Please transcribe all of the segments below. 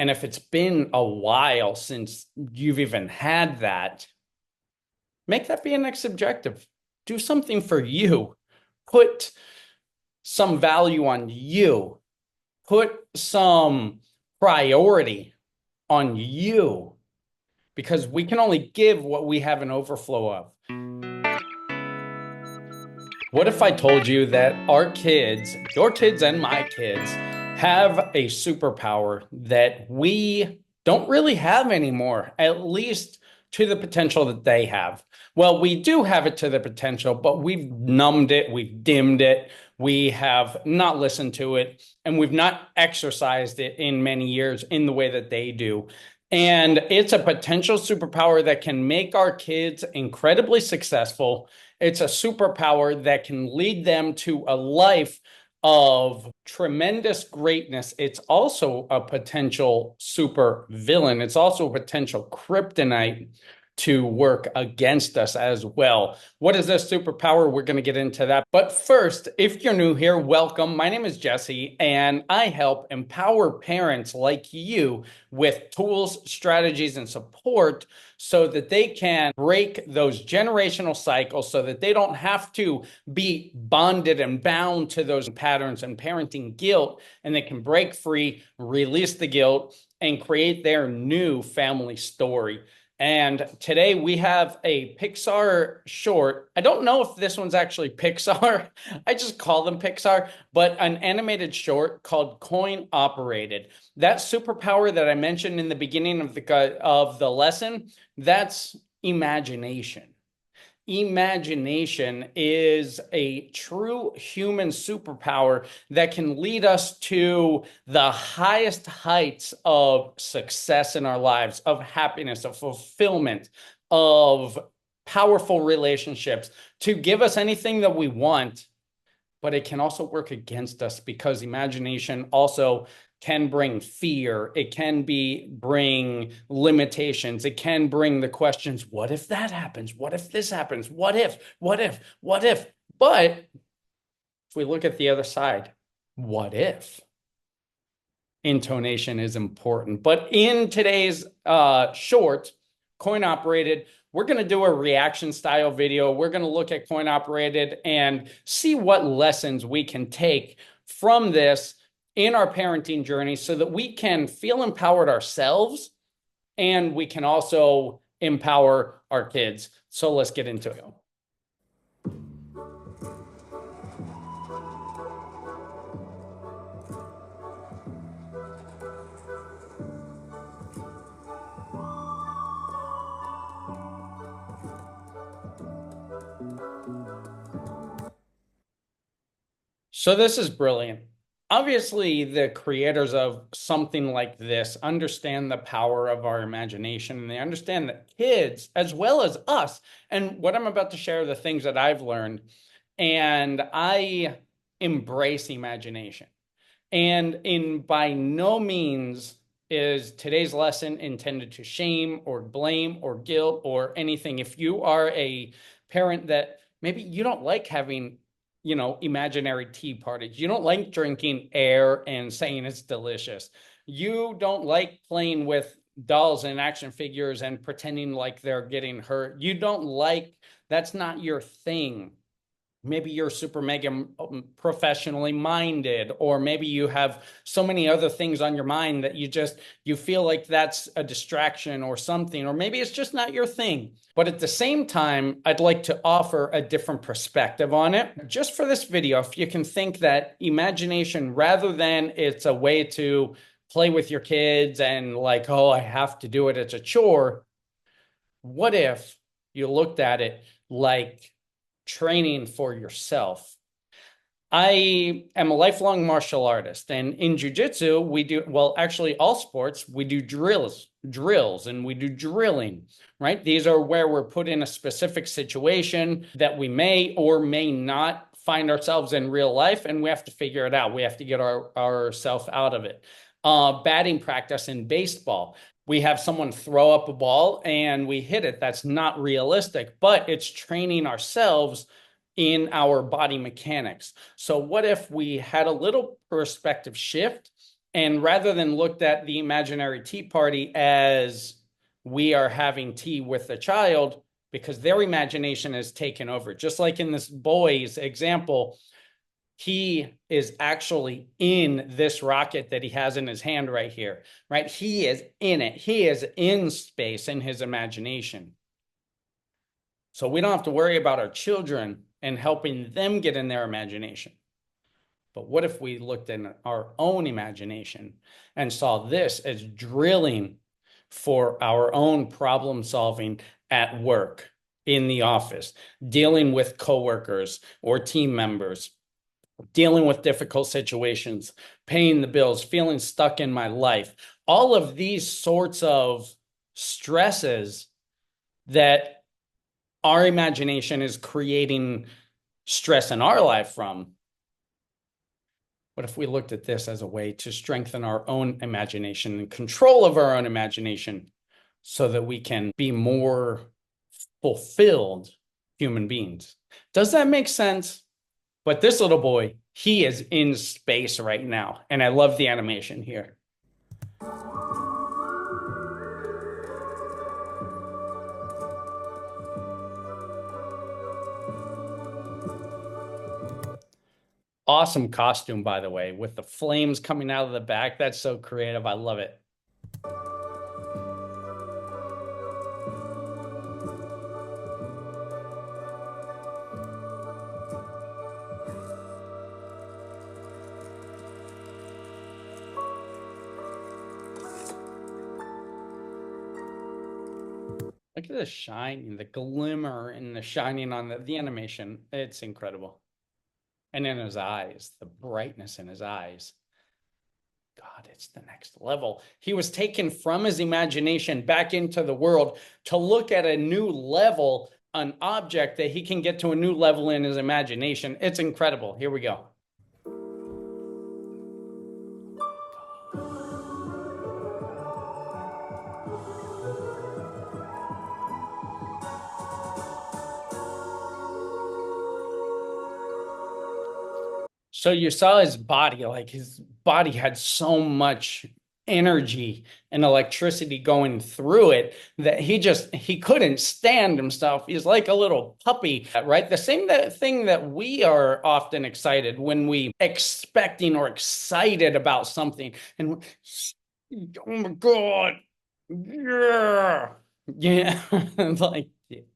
And if it's been a while since you've even had that, make that be a next objective. Do something for you. Put some value on you. Put some priority on you because we can only give what we have an overflow of. What if I told you that our kids, your kids and my kids, have a superpower that we don't really have anymore, at least to the potential that they have? Well, we do have it to the potential, but we've numbed it, we've dimmed it, we have not listened to it, and we've not exercised it in many years in the way that they do. And it's a potential superpower that can make our kids incredibly successful. It's a superpower that can lead them to a life of tremendous greatness. It's also a potential super villain. It's also a potential kryptonite to work against us as well. What is this superpower? We're going to get into that. But first, if you're new here, welcome. My name is Jesse, and I help empower parents like you with tools, strategies, and support so that they can break those generational cycles so that they don't have to be bonded and bound to those patterns and parenting guilt, and they can break free, release the guilt, and create their new family story. And today we have a Pixar short. I don't know if this one's actually Pixar. I just call them Pixar, but an animated short called Coin Operated. That superpower that I mentioned in the beginning of the lesson, that's imagination. Imagination is a true human superpower that can lead us to the highest heights of success in our lives, of happiness, of fulfillment, of powerful relationships, to give us anything that we want. But it can also work against us because imagination also can bring fear. It can bring limitations. It can bring the questions, what if that happens? What if this happens? What if? But if we look at the other side, what if? Intonation is important. But in today's short, Coin Operated, we're going to do a reaction style video. We're going to look at Coin Operated and see what lessons we can take from this in our parenting journey so that we can feel empowered ourselves and we can also empower our kids. So let's get into it. So this is brilliant. Obviously, the creators of something like this understand the power of our imagination, and they understand that kids, as well as us, and what I'm about to share are the things that I've learned, and I embrace imagination. And in by no means is today's lesson intended to shame or blame or guilt or anything. If you are a parent that maybe you don't like having imaginary tea parties. You don't like drinking air and saying it's delicious. You don't like playing with dolls and action figures and pretending like they're getting hurt. You don't like, that's not your thing. Maybe you're super mega professionally minded, or maybe you have so many other things on your mind that you feel like that's a distraction or something, or maybe it's just not your thing. But at the same time, I'd like to offer a different perspective on it. Just for this video, if you can think that imagination, rather than it's a way to play with your kids and like, oh, I have to do it, it's a chore. What if you looked at it like training for yourself? I am a lifelong martial artist, and in jiu-jitsu, we do, well, actually all sports, we do drills, and we do drilling, right? These are where we're put in a specific situation that we may or may not find ourselves in real life, and we have to figure it out. We have to get ourselves out of it. Batting practice in baseball. We have someone throw up a ball and we hit it. That's not realistic, but it's training ourselves in our body mechanics. So what if we had a little perspective shift And rather than looked at the imaginary tea party as we are having tea with the child, because their imagination is taken over. Just like in this boy's example, he is actually in this rocket that he has in his hand right here, right? He is in it. He is in space in his imagination. So we don't have to worry about our children and helping them get in their imagination. But what if we looked in our own imagination and saw this as drilling for our own problem solving at work, in the office, dealing with coworkers or team members, dealing with difficult situations, paying the bills, feeling stuck in my life, all of these sorts of stresses that our imagination is creating stress in our life from. What if we looked at this as a way to strengthen our own imagination and control of our own imagination so that we can be more fulfilled human beings? Does that make sense? But this little boy, he is in space right now. And I love the animation here. Awesome costume, by the way, with the flames coming out of the back. That's so creative. I love it. Look at the shine, the glimmer and the shining on the animation. It's incredible. And in his eyes, the brightness in his eyes. God, it's the next level. He was taken from his imagination back into the world to look at a new level, an object that he can get to a new level in his imagination. It's incredible. Here we go. So you saw his body, like his body had so much energy and electricity going through it that he couldn't stand himself. He's like a little puppy, right? The same thing that we are often excited when we expecting or excited about something and oh my God. Yeah. Yeah. Like,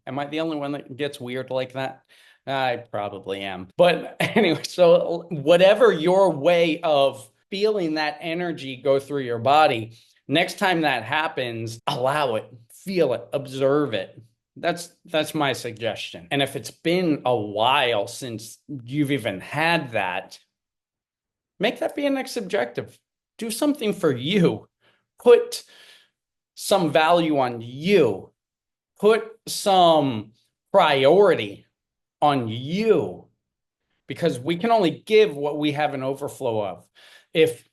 am I the only one that gets weird like that? I probably am. But anyway, so whatever your way of feeling that energy go through your body, next time that happens, allow it, feel it, observe it. That's my suggestion. And if it's been a while since you've even had that, make that be a next objective. Do something for you. Put some value on you. Put some priority on you, because we can only give what we have an overflow of. If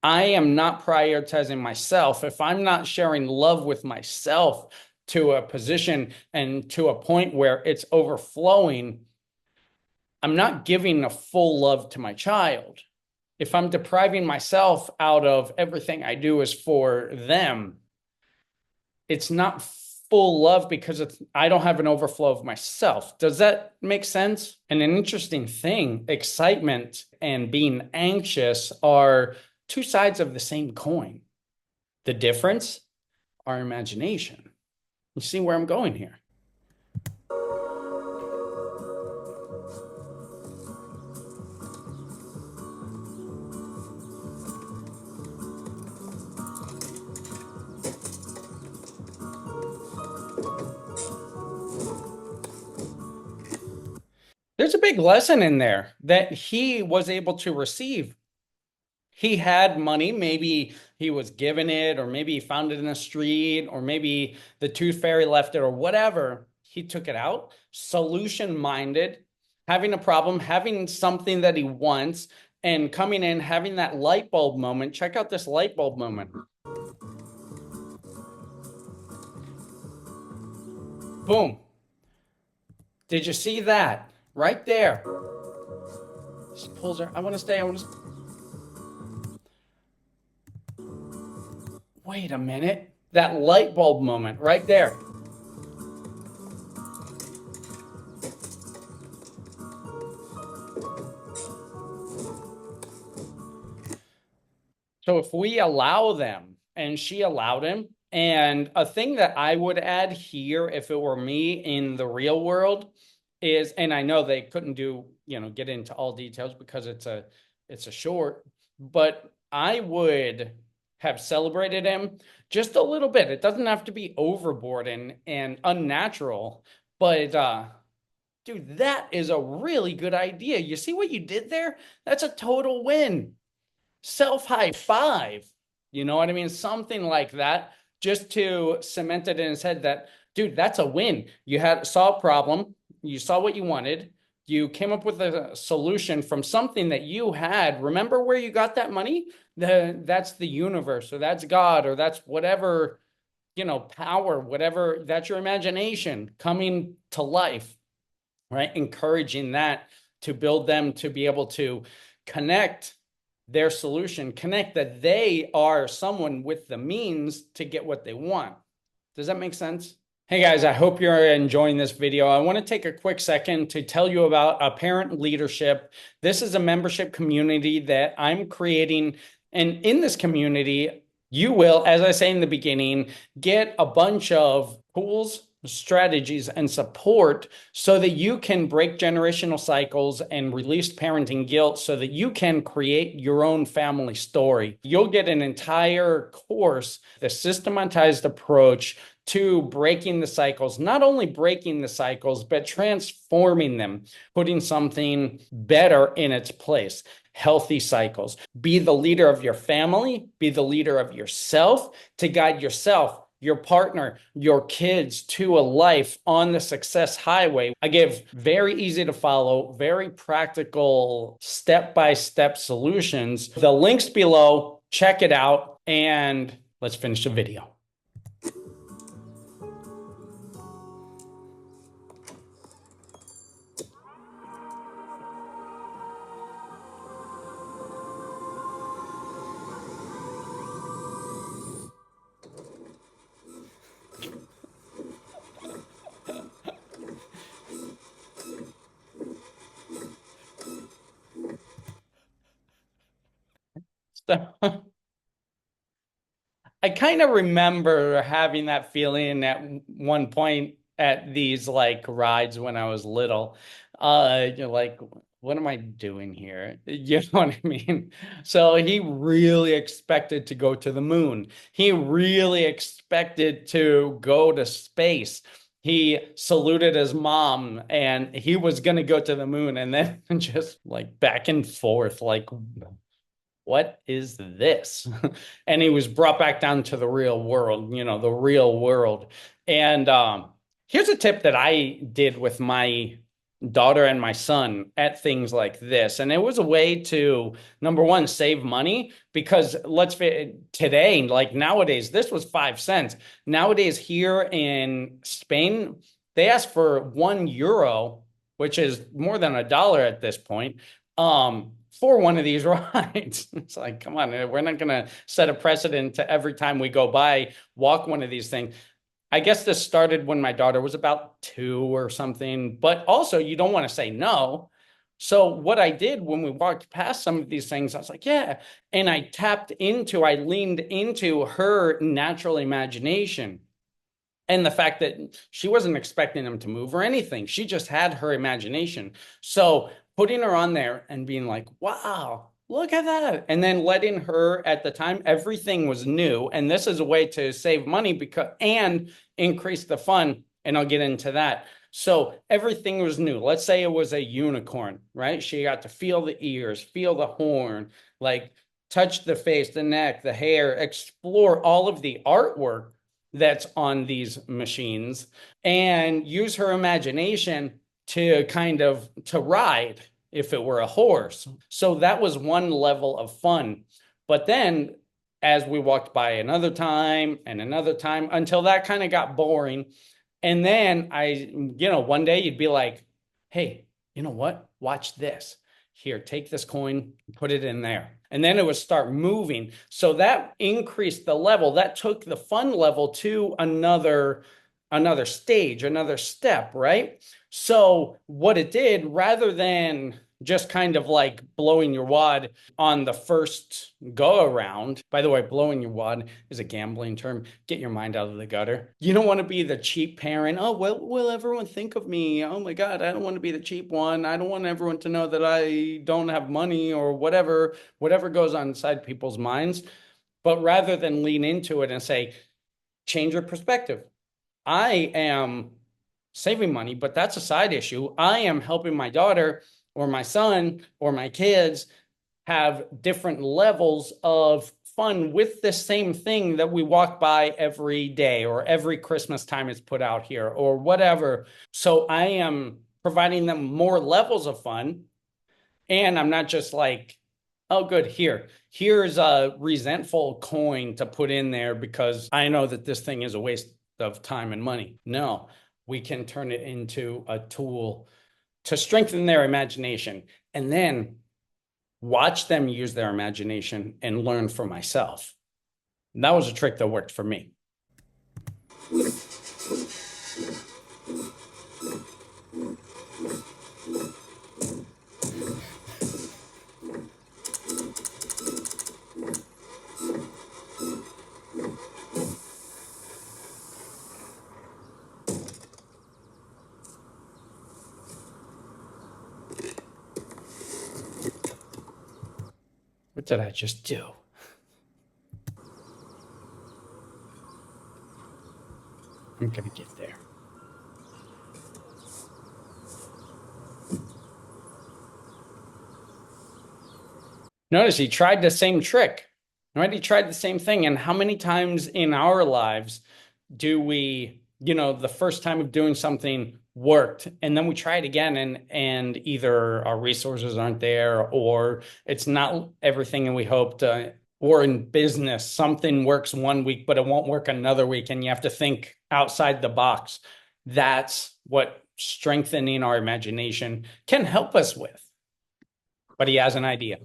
I am not prioritizing myself, if I'm not sharing love with myself to a position and to a point where it's overflowing, I'm not giving a full love to my child. If I'm depriving myself out of everything I do is for them, it's not full love because I don't have an overflow of myself. Does that make sense? And an interesting thing, excitement and being anxious are two sides of the same coin. The difference, our imagination. You see where I'm going here? There's a big lesson in there that he was able to receive. He had money, maybe he was given it, or maybe he found it in the street, or maybe the tooth fairy left it, or whatever. He took it out, solution minded, having a problem, having something that he wants, and coming in, having that light bulb moment. Check out this light bulb moment. Boom. Did you see that? Right there. Just pulls her. I want to stay. wait a minute, that light bulb moment right there. So if we allow them, and she allowed him, and a thing that I would add here, if it were me in the real world, is, and I know they couldn't do, get into all details because it's a short, but I would have celebrated him just a little bit. It doesn't have to be overboard and unnatural, but dude, that is a really good idea. You see what you did there? That's a total win. Self high five. You know what I mean? Something like that, just to cement it in his head that, dude, that's a win. You had saw a problem, you saw what you wanted, you came up with a solution from something that you had. Remember where you got that money? That's the universe, or that's God, or that's whatever, power, whatever, that's your imagination coming to life, right? Encouraging that to build them to be able to connect their solution, connect that they are someone with the means to get what they want. Does that make sense? Hey guys, I hope you're enjoying this video. I want to take a quick second to tell you about Apparent Leadership. This is a membership community that I'm creating. And in this community, you will, as I say in the beginning, get a bunch of tools, strategies, and support so that you can break generational cycles and release parenting guilt so that you can create your own family story. You'll get an entire course, the systematized approach to breaking the cycles, not only breaking the cycles, but transforming them, putting something better in its place. Healthy cycles. Be the leader of your family, be the leader of yourself to guide yourself, your partner, your kids to a life on the success highway. I give very easy to follow, very practical, step-by-step solutions. The link's below, check it out, and let's finish the video. So I kind of remember having that feeling at one point at these like rides when I was little. You're like, what am I doing here? You know what I mean? So he really expected to go to the moon. He really expected to go to space. He saluted his mom and he was going to go to the moon, and then just like back and forth, like, what is this? And he was brought back down to the real world, the real world. And here's a tip that I did with my daughter and my son at things like this. And it was a way to, number one, save money, because today, like nowadays, this was 5 cents. Nowadays here in Spain, they ask for €1, which is more than $1 at this point. For one of these rides. It's like, come on, we're not going to set a precedent to every time we go by, walk one of these things. I guess this started when my daughter was about 2 or something, but also you don't want to say no. So what I did when we walked past some of these things, I was like, yeah. And I leaned into her natural imagination. And the fact that she wasn't expecting them to move or anything. She just had her imagination. So putting her on there and being like, wow, look at that. And then letting her, at the time, everything was new. And this is a way to save money and increase the fun. And I'll get into that. So everything was new. Let's say it was a unicorn, right? She got to feel the ears, feel the horn, like touch the face, the neck, the hair, explore all of the artwork that's on these machines, and use her imagination to to ride if it were a horse. So that was one level of fun. But then as we walked by another time and another time, until that kind of got boring. And then one day you'd be like, hey, you know what? Watch this. Here, take this coin, put it in there. And then it would start moving. So that increased the level. That took the fun level to another stage, another step, right? So what it did, rather than just kind of like blowing your wad on the first go around. By the way, blowing your wad is a gambling term. Get your mind out of the gutter. You don't want to be the cheap parent. Oh, what will everyone think of me? Oh my God, I don't want to be the cheap one. I don't want everyone to know that I don't have money or whatever goes on inside people's minds. But rather than lean into it and say, change your perspective. I am saving money, but that's a side issue. I am helping my daughter or my son or my kids have different levels of fun with the same thing that we walk by every day or every Christmas time it's put out here or whatever. So I am providing them more levels of fun. And I'm not just like, oh, good, here's a resentful coin to put in there because I know that this thing is a waste of time and money. No, we can turn it into a tool to strengthen their imagination and then watch them use their imagination and learn for myself. And that was a trick that worked for me. What did I just do? I'm going to get there. Notice he tried the same trick, right? He tried the same thing. And how many times in our lives do we, the first time of doing something worked and then we try it again and either our resources aren't there or it's not everything that we hoped, or in business, something works one week, but it won't work another week. And you have to think outside the box. That's what strengthening our imagination can help us with. But he has an idea.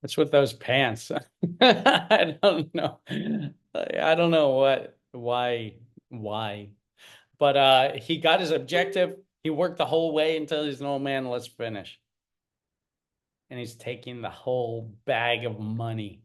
What's with those pants? I don't know. I don't know why. But he got his objective. He worked the whole way until he's an old man. Let's finish. And he's taking the whole bag of money.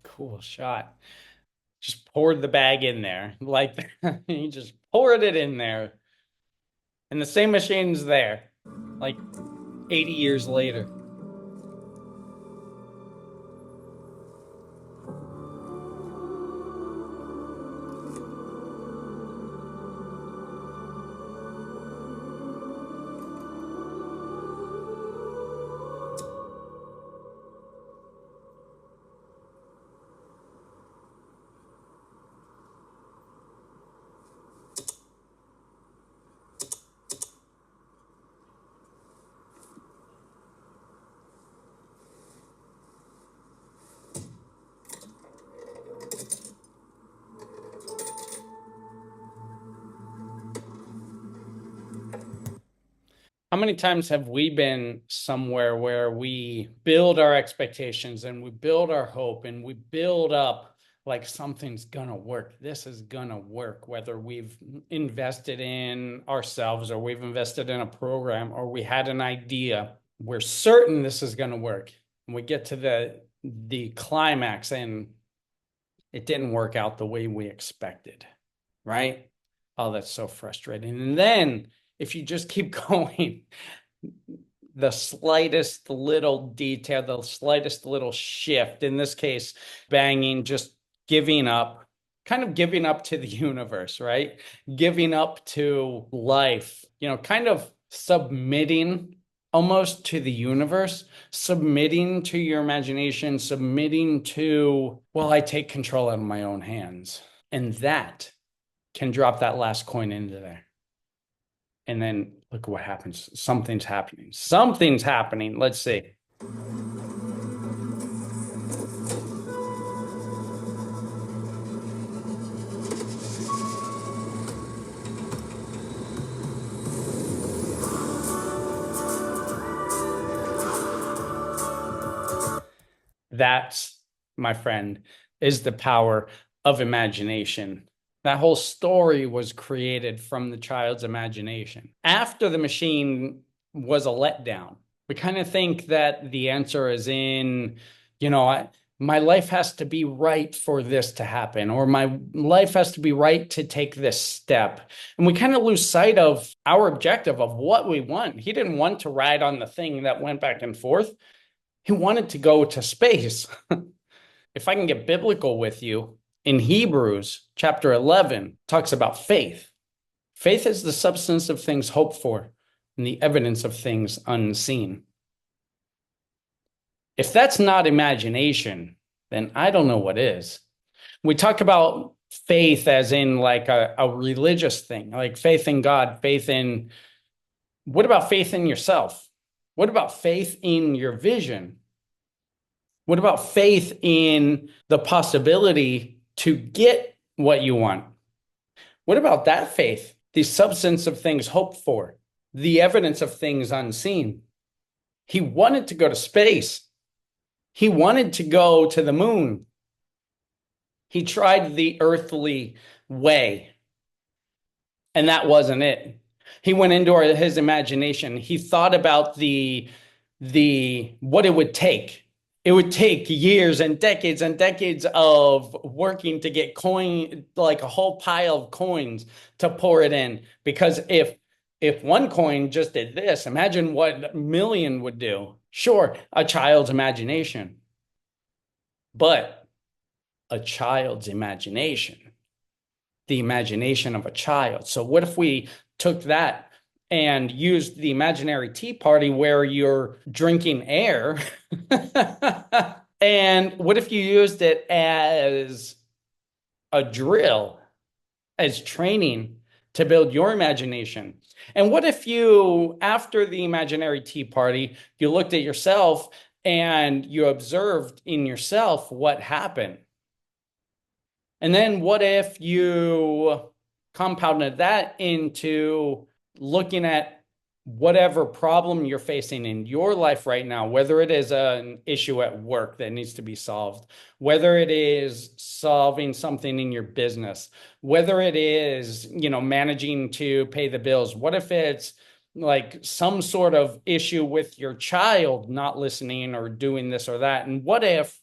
Cool shot. Just poured the bag in there. Like he just poured it in there. And the same machine's there. Like 80 years later. How many times have we been somewhere where we build our expectations and we build our hope and we build up like something's gonna work? This is gonna work, whether we've invested in ourselves or we've invested in a program or we had an idea. We're certain this is gonna work. And we get to the climax and it didn't work out the way we expected, right? Oh, that's so frustrating. And then if you just keep going, the slightest little detail, the slightest little shift, in this case, banging, just giving up, kind of giving up to the universe, right? Giving up to life, kind of submitting almost to the universe, submitting to your imagination, submitting to, well, I take control out of my own hands. And that can drop that last coin into there. And then look what happens. Something's happening. Something's happening. Let's see. That's, my friend, is the power of imagination. That whole story was created from the child's imagination. After the machine was a letdown, we kind of think that the answer is in, my life has to be right for this to happen, or my life has to be right to take this step. And we kind of lose sight of our objective of what we want. He didn't want to ride on the thing that went back and forth. He wanted to go to space. If I can get biblical with you, in Hebrews chapter 11 talks about faith. Faith is the substance of things hoped for and the evidence of things unseen. If that's not imagination, then I don't know what is. We talk about faith as in like a religious thing, like faith in God, what about faith in yourself? What about faith in your vision? What about faith in the possibility to get what you want? What about that faith? The substance of things hoped for, the evidence of things unseen. He wanted to go to space. He wanted to go to the moon. He tried the earthly way, and that wasn't it. He went into his imagination. He thought about what it would take. It would take years and decades of working to get like a whole pile of coins to pour it in. Because if one coin just did this, imagine what a million would do. Sure, a child's imagination. But a child's imagination, the imagination of a child. So what if we took that and used the imaginary tea party where you're drinking air? And what if you used it as a drill, as training to build your imagination? And what if you, after the imaginary tea party, you looked at yourself and you observed in yourself what happened? And then what if you compounded that into looking at whatever problem you're facing in your life right now, whether it is an issue at work that needs to be solved, whether it is solving something in your business, whether it is, managing to pay the bills. What if it's like some sort of issue with your child not listening or doing this or that? And what if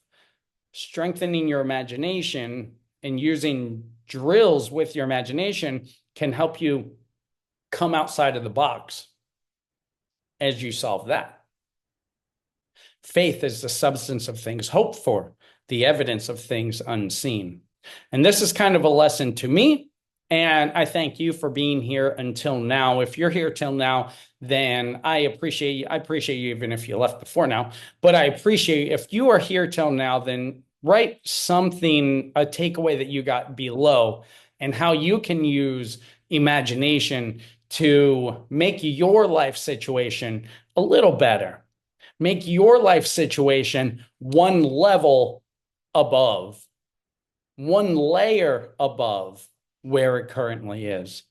strengthening your imagination and using drills with your imagination can help you come outside of the box as you solve that? Faith is the substance of things hoped for, the evidence of things unseen. And this is kind of a lesson to me. And I thank you for being here until now. If you're here till now, then I appreciate you. I appreciate you even if you left before now. But I appreciate if you are here till now, then write something, a takeaway that you got below, and how you can use imagination to make your life situation a little better. Make your life situation one level above, one layer above where it currently is.